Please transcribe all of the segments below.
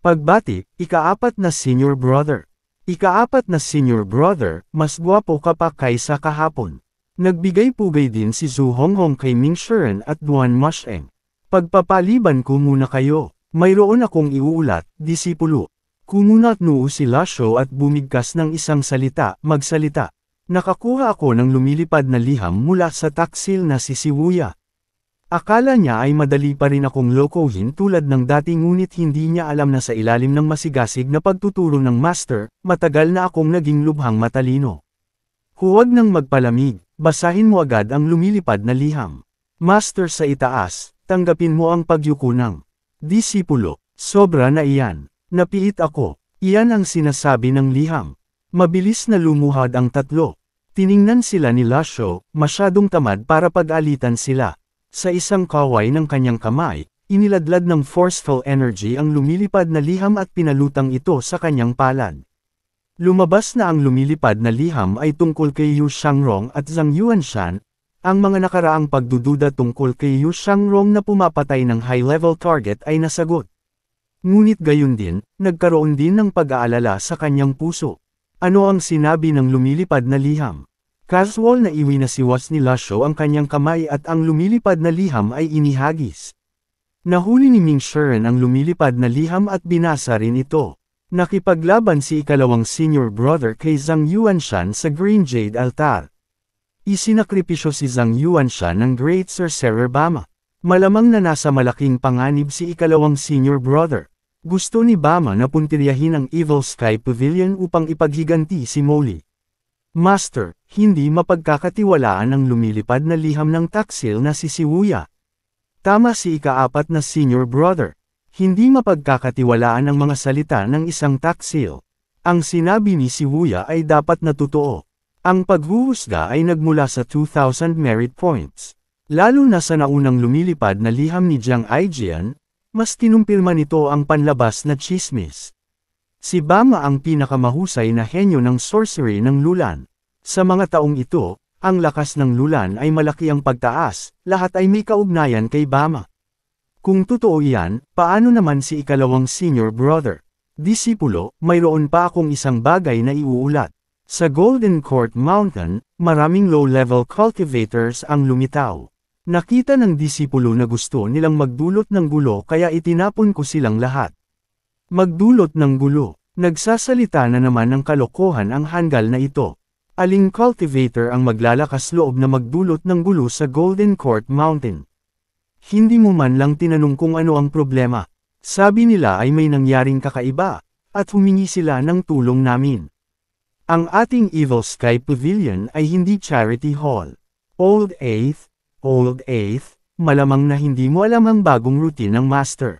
Pagbati, ika-4 na senior brother. Ika-4 na senior brother, mas gwapo ka pa kaysa kahapon. Nagbigay-pugay din si Zhu Honghong kay Ming Shiren at Duan Masheng. Pagpapaliban ko muna kayo. Mayroon akong iuulat, disipulo. Kumunat noo si Lasho at bumigkas ng isang salita, magsalita. Nakakuha ako ng lumilipad na liham mula sa taksil na si Siwuya. Akala niya ay madali pa rin akong lokohin tulad ng dati ngunit hindi niya alam na sa ilalim ng masigasig na pagtuturo ng master, matagal na akong naging lubhang matalino. Huwag nang magpalamig, basahin mo agad ang lumilipad na liham. Master sa itaas, tanggapin mo ang pagyuko ng disipulo. Sobra na iyan. Napiit ako. Iyan ang sinasabi ng liham. Mabilis na lumuhad ang tatlo. Tiningnan sila ni Lasho, masyadong tamad para pag-alitan sila. Sa isang kaway ng kanyang kamay, iniladlad ng forceful energy ang lumilipad na liham at pinalutang ito sa kanyang palad. Lumabas na ang lumilipad na liham ay tungkol kay Yu Shangrong at Zhang Yuanshan, ang mga nakaraang pagdududa tungkol kay Yu Shangrong na pumapatay ng high-level target ay nasagot. Ngunit gayon din, nagkaroon din ng pag-aalala sa kanyang puso. Ano ang sinabi ng lumilipad na liham? Casual na iwinasiwas ni Lasho ang kanyang kamay at ang lumilipad na liham ay inihagis. Nahuli ni Ming Shiren ang lumilipad na liham at binasa rin ito. Nakipaglaban si ikalawang senior brother kay Zhang Yuanshan sa Green Jade Altar. Isinakripisyo si Zhang Yuanshan ng Great Sorcerer Bama. Malamang na nasa malaking panganib si ikalawang senior brother. Gusto ni Bama na puntiryahin ang Evil Sky Pavilion upang ipaghiganti si Molly. Master, hindi mapagkakatiwalaan ang lumilipad na liham ng taksil na si Siwuya. Tama si ika-4 na senior brother. Hindi mapagkakatiwalaan ang mga salita ng isang taksil. Ang sinabi ni Siwuya ay dapat na totoo. Ang paghuhusga ay nagmula sa 2,000 merit points. Lalo na sa naunang lumilipad na liham ni Jiang Aijian, mas kinumpirma nito ang panlabas na chismis. Si Bama ang pinakamahusay na henyo ng sorcery ng Lulan. Sa mga taong ito, ang lakas ng Lulan ay malaki ang pagtaas, lahat ay may kaugnayan kay Bama. Kung totoo iyan, paano naman si ikalawang senior brother? Disipulo, mayroon pa akong isang bagay na iuulat. Sa Golden Court Mountain, maraming low-level cultivators ang lumitaw. Nakita ng disipulo na gusto nilang magdulot ng gulo kaya itinapon ko silang lahat. Magdulot ng gulo. Nagsasalita na naman ng kalokohan ang hanggal na ito. Aling cultivator ang maglalakas loob na magdulot ng gulo sa Golden Court Mountain? Hindi mo man lang tinanong kung ano ang problema. Sabi nila ay may nangyaring kakaiba, at humingi sila ng tulong namin. Ang ating Evil Sky Pavilion ay hindi charity hall. Old 8th, malamang na hindi mo alam ang bagong routine ng master.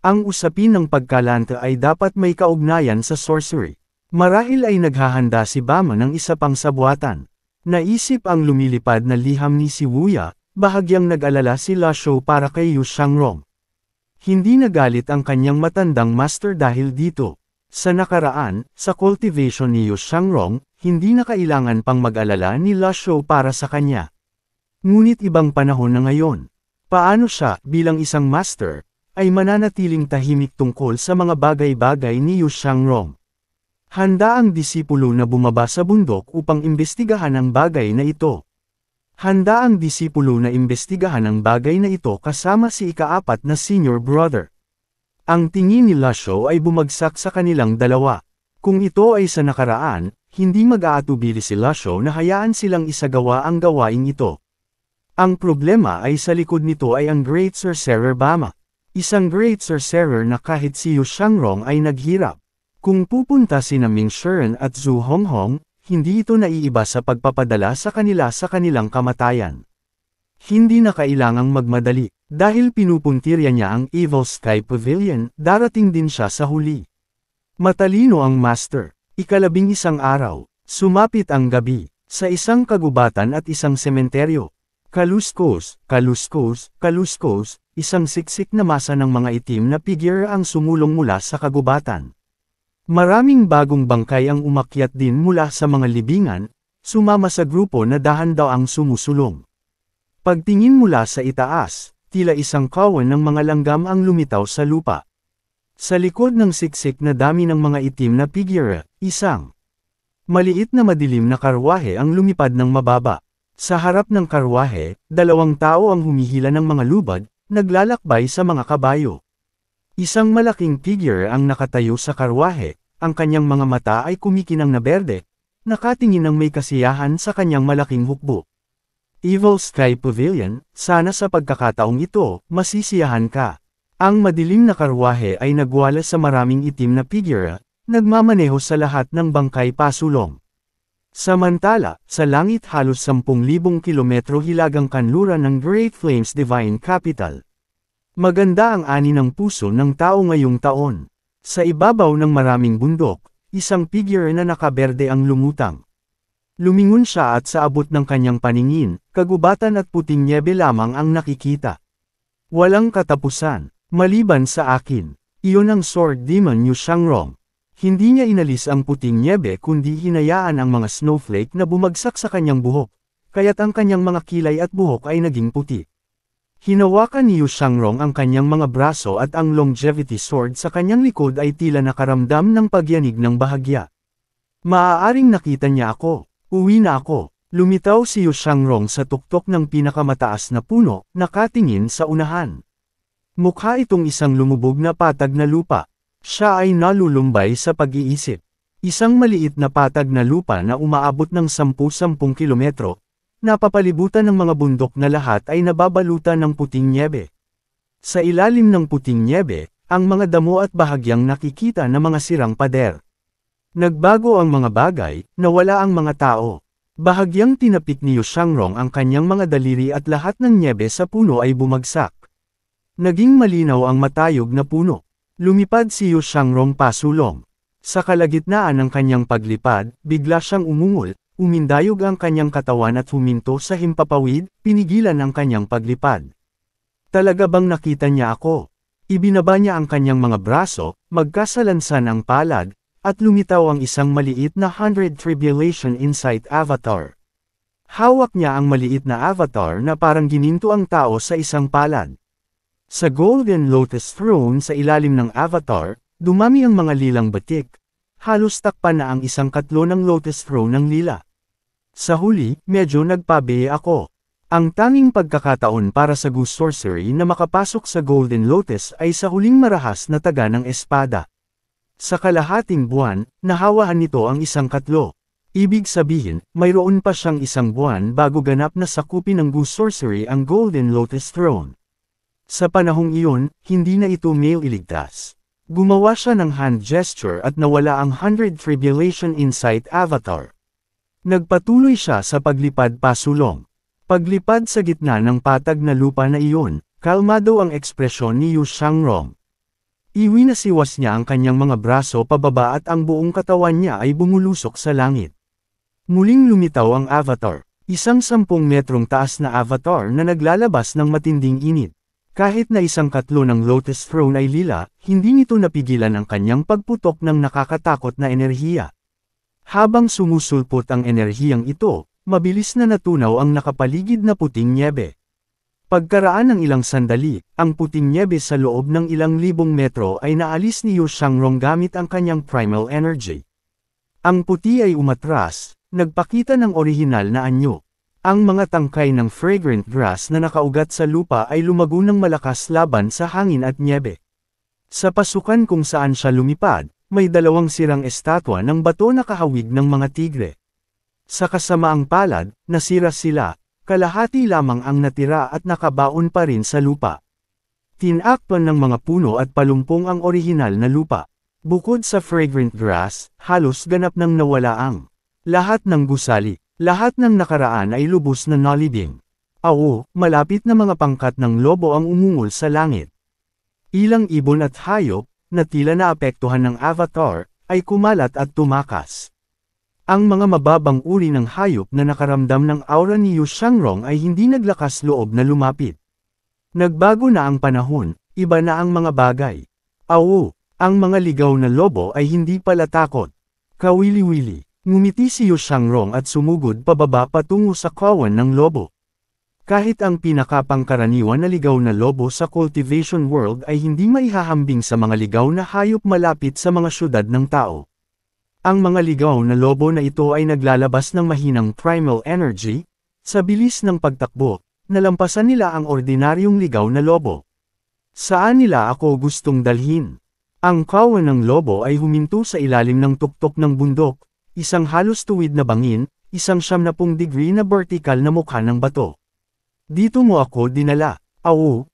Ang usapin ng pagkalanta ay dapat may kaugnayan sa sorcery. Marahil ay naghahanda si Bama ng isa pang sabuatan. Naisip ang lumilipad na liham ni Siwuya, bahagyang nag-alala si Lasho para kay Yu Shangrong. Hindi nagalit ang kanyang matandang master dahil dito. Sa nakaraan, sa cultivation ni Yu Shangrong, hindi na kailangan pang mag-alala ni Lasho para sa kanya. Ngunit ibang panahon na ngayon. Paano siya, bilang isang master, ay mananatiling tahimik tungkol sa mga bagay-bagay ni Yu Shangrong? Handa ang disipulo na bumaba sa bundok upang imbestigahan ang bagay na ito. Handa ang disipulo na imbestigahan ang bagay na ito kasama si ika-4 na senior brother. Ang tingin ni Lasho ay bumagsak sa kanilang dalawa. Kung ito ay sa nakaraan, hindi mag-aatubili si Lasho na hayaan silang isagawa ang gawaing ito. Ang problema ay sa likod nito ay ang Great Sorcerer Bama. Isang Great Sorcerer na kahit si Yu Shangrong ay naghirap. Kung pupunta sina Ming Shiren at Zhu Honghong, hindi ito naiiba sa pagpapadala sa kanilang kamatayan. Hindi na kailangang magmadali. Dahil pinupuntirya niya ang Evil Sky Pavilion, darating din siya sa huli. Matalino ang master. Ika-11 araw. Sumapit ang gabi. Sa isang kagubatan at isang sementeryo. Kaluskos, isang siksik na masa ng mga itim na figure ang sumulong mula sa kagubatan. Maraming bagong bangkay ang umakyat din mula sa mga libingan, sumama sa grupo na dahan-daw ang sumusulong. Pagtingin mula sa itaas, tila isang kawan ng mga langgam ang lumitaw sa lupa. Sa likod ng siksik na dami ng mga itim na figure, isang maliit na madilim na karwahe ang lumipad ng mababa. Sa harap ng karwahe, dalawang tao ang humihila ng mga lubad, naglalakbay sa mga kabayo. Isang malaking figure ang nakatayo sa karwahe, ang kanyang mga mata ay kumikinang na berde, nakatingin ng may kasiyahan sa kanyang malaking hukbo. Evil Sky Pavilion, sana sa pagkakataong ito, masisiyahan ka. Ang madilim na karwahe ay nagwala sa maraming itim na figure, nagmamaneho sa lahat ng bangkay pasulong. Samantala, sa langit halos 10,000 kilometro hilagang kanluran ng Great Flames Divine Capital. Maganda ang ani ng puso ng tao ngayong taon. Sa ibabaw ng maraming bundok, isang figure na nakaberde ang lumutang. Lumingon siya at sa abot ng kanyang paningin, kagubatan at puting nyebe lamang ang nakikita. Walang katapusan. Maliban sa akin, iyon ang Sword Demon Yu Shangrong. Hindi niya inalis ang puting nyebe kundi hinayaan ang mga snowflake na bumagsak sa kanyang buhok, kaya't ang kanyang mga kilay at buhok ay naging puti. Hinawakan ni Yu Shangrong ang kanyang mga braso at ang longevity sword sa kanyang likod ay tila nakaramdam ng pagyanig ng bahagya. Maaaring nakita niya ako. Uwi na ako. Lumitaw si Yu Shangrong sa tuktok ng pinakamataas na puno, nakatingin sa unahan. Mukha itong isang lumubog na patag na lupa. Siya ay nalulumbay sa pag-iisip. Isang maliit na patag na lupa na umaabot ng 10-10 kilometro, napapalibutan ng mga bundok na lahat ay nababalutan ng puting nyebe. Sa ilalim ng puting nyebe, ang mga damo at bahagyang nakikita na mga sirang pader. Nagbago ang mga bagay, nawala ang mga tao. Bahagyang tinapik ni Yu Shangrong ang kanyang mga daliri at lahat ng nyebe sa puno ay bumagsak. Naging malinaw ang matayog na puno. Lumipad si Yu Shangrong pasulong. Sa kalagitnaan ng kanyang paglipad, bigla siyang umungol, umindayog ang kanyang katawan at huminto sa himpapawid, pinigilan ang kanyang paglipad. Talaga bang nakita niya ako? Ibinaba niya ang kanyang mga braso, magkasalansan ang palad, at lumitaw ang isang maliit na 100 Tribulation Insight Avatar. Hawak niya ang maliit na avatar na parang gininto ang tao sa isang palad. Sa Golden Lotus Throne sa ilalim ng avatar, dumami ang mga lilang batik. Halos takpan na ang isang katlo ng Lotus Throne ng lila. Sa huli, medyo nagpabiye ako. Ang tanging pagkakataon para sa Ghost Sorcery na makapasok sa Golden Lotus ay sa huling marahas na taga ng espada. Sa kalahating buwan, nahawahan nito ang isang katlo. Ibig sabihin, mayroon pa siyang isang buwan bago ganap na sakupin ng Ghost Sorcery ang Golden Lotus Throne. Sa panahong iyon, hindi na ito iligtas. Gumawa siya ng hand gesture at nawala ang 100 Tribulation Insight Avatar. Nagpatuloy siya sa paglipad pasulong. Paglipad sa gitna ng patag na lupa na iyon, kalmado ang ekspresyon ni Yu Shangrong. Iwinasiwas niya ang kanyang mga braso pababa at ang buong katawan niya ay bumulusok sa langit. Muling lumitaw ang avatar, isang 10 metrong taas na avatar na naglalabas ng matinding init. Kahit na isang katlo ng Lotus Throne ay lila, hindi nito napigilan ang kanyang pagputok ng nakakatakot na enerhiya. Habang sumusulpot ang enerhiyang ito, mabilis na natunaw ang nakapaligid na puting nyebe. Pagkaraan ng ilang sandali, ang puting nyebe sa loob ng ilang libong metro ay naalis ni Yu Shangrong gamit ang kanyang primal energy. Ang puti ay umatras, nagpakita ng orihinal na anyo. Ang mga tangkay ng fragrant grass na nakaugat sa lupa ay lumago ng malakas laban sa hangin at nyebe. Sa pasukan kung saan siya lumipad, may dalawang sirang estatwa ng bato na kahawig ng mga tigre. Sa kasamaang palad, nasira sila, kalahati lamang ang natira at nakabaon pa rin sa lupa. Tinakpan ng mga puno at palumpong ang orihinal na lupa. Bukod sa fragrant grass, halos ganap nang nawala ang lahat ng gusali. Lahat ng nakaraan ay lubos na nalibing. Awo, malapit na mga pangkat ng lobo ang umungol sa langit. Ilang ibon at hayop, na tila naapektuhan ng avatar, ay kumalat at tumakas. Ang mga mababang uri ng hayop na nakaramdam ng aura ni Yu Shangrong ay hindi naglakas loob na lumapit. Nagbago na ang panahon, iba na ang mga bagay. Awo, ang mga ligaw na lobo ay hindi pala takot. Kawili-wili. Ngumiti si Yu Shangrong at sumugod pababa patungo sa kawan ng lobo. Kahit ang pinakapangkaraniwan na ligaw na lobo sa cultivation world ay hindi maihahambing sa mga ligaw na hayop malapit sa mga syudad ng tao. Ang mga ligaw na lobo na ito ay naglalabas ng mahinang primal energy, sa bilis ng pagtakbo, nalampasan nila ang ordinaryong ligaw na lobo. Saan nila ako gustong dalhin? Ang kawan ng lobo ay huminto sa ilalim ng tuktok ng bundok, isang halos tuwid na bangin, isang 70 degree na vertical na mukha ng bato. Dito mo ako dinala.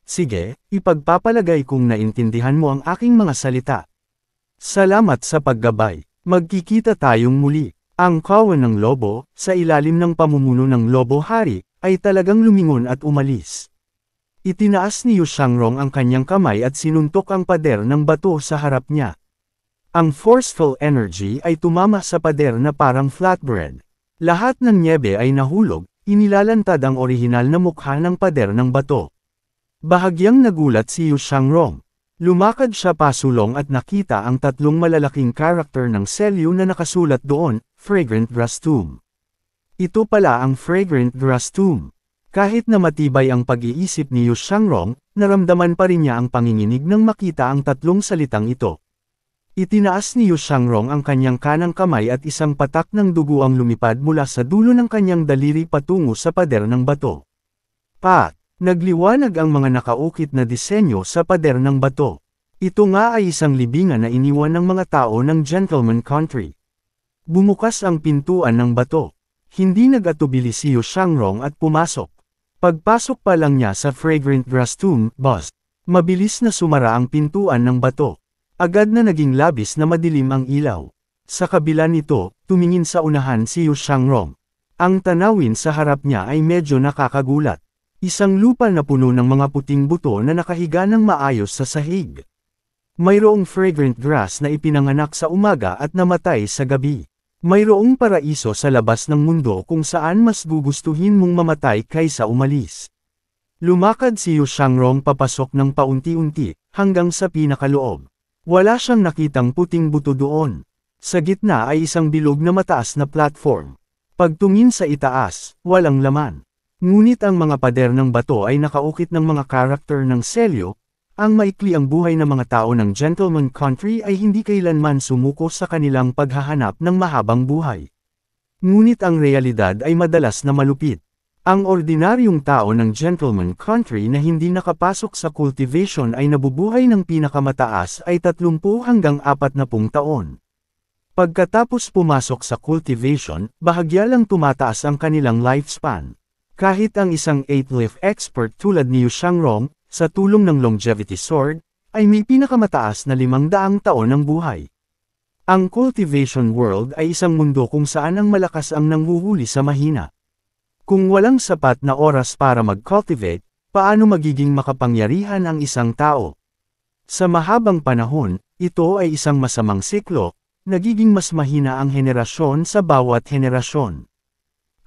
Sige, ipagpapalagay kung naintindihan mo ang aking mga salita. Salamat sa paggabay. Magkikita tayong muli. Ang kawan ng lobo, sa ilalim ng pamumuno ng lobo hari, ay talagang lumingon at umalis. Itinaas ni Yu Shangrong ang kanyang kamay at sinuntok ang pader ng bato sa harap niya. Ang forceful energy ay tumama sa pader na parang flatbread. Lahat ng nyebe ay nahulog. Inilalantad ang orihinal na mukha ng pader ng bato. Bahagyang nagulat si Yu Shangrong. Lumakad siya pasulong at nakita ang tatlong malalaking karakter ng selyo na nakasulat doon, Fragrant Grass Tomb. Ito pala ang Fragrant Grass Tomb. Kahit na matibay ang pag-iisip ni Yu Shangrong, naramdaman pa rin niya ang panginginig nang makita ang tatlong salitang ito. Itinaas ni Yu Shangrong ang kanyang kanang kamay at isang patak ng dugo ang lumipad mula sa dulo ng kanyang daliri patungo sa pader ng bato. Nagliwanag ang mga nakaukit na disenyo sa pader ng bato. Ito nga ay isang libingan na iniwan ng mga tao ng Gentleman Country. Bumukas ang pintuan ng bato. Hindi nag-atubili si Yu Shangrong at pumasok. Pagpasok pa lang niya sa Fragrant Grass Tomb, mabilis na sumara ang pintuan ng bato. Agad na naging labis na madilim ang ilaw. Sa kabila nito, tumingin sa unahan si Yu Shangrong. Ang tanawin sa harap niya ay medyo nakakagulat. Isang lupa na puno ng mga puting buto na nakahiga ng maayos sa sahig. Mayroong fragrant grass na ipinanganak sa umaga at namatay sa gabi. Mayroong paraiso sa labas ng mundo kung saan mas gugustuhin mong mamatay kaysa umalis. Lumakad si Yu Shangrong papasok ng paunti-unti, hanggang sa pinakaloob. Wala siyang nakitang puting buto doon. Sa gitna ay isang bilog na mataas na platform. Pagtungin sa itaas, walang laman. Ngunit ang mga pader ng bato ay nakaukit ng mga karakter ng selyo. Ang maikli ang buhay ng mga tao ng Gentleman Country ay hindi kailanman sumuko sa kanilang paghahanap ng mahabang buhay. Ngunit ang realidad ay madalas na malupit. Ang ordinaryong tao ng Gentleman Country na hindi nakapasok sa cultivation ay nabubuhay ng pinakamataas ay 30 hanggang 40 taon. Pagkatapos pumasok sa cultivation, bahagya lang tumataas ang kanilang lifespan. Kahit ang isang 8-leaf expert tulad ni Yu Shangrong, sa tulong ng longevity sword, ay may pinakamataas na 500 taon ng buhay. Ang cultivation world ay isang mundo kung saan ang malakas ang nanghuhuli sa mahina. Kung walang sapat na oras para mag-cultivate, paano magiging makapangyarihan ang isang tao? Sa mahabang panahon, ito ay isang masamang siklo, nagiging mas mahina ang henerasyon sa bawat henerasyon.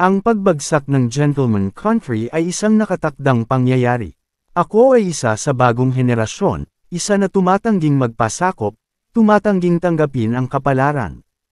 Ang pagbagsak ng Gentleman Country ay isang nakatakdang pangyayari. Ako ay isa sa bagong henerasyon, isa na tumatangging magpasakop, tumatangging tanggapin ang kapalaran.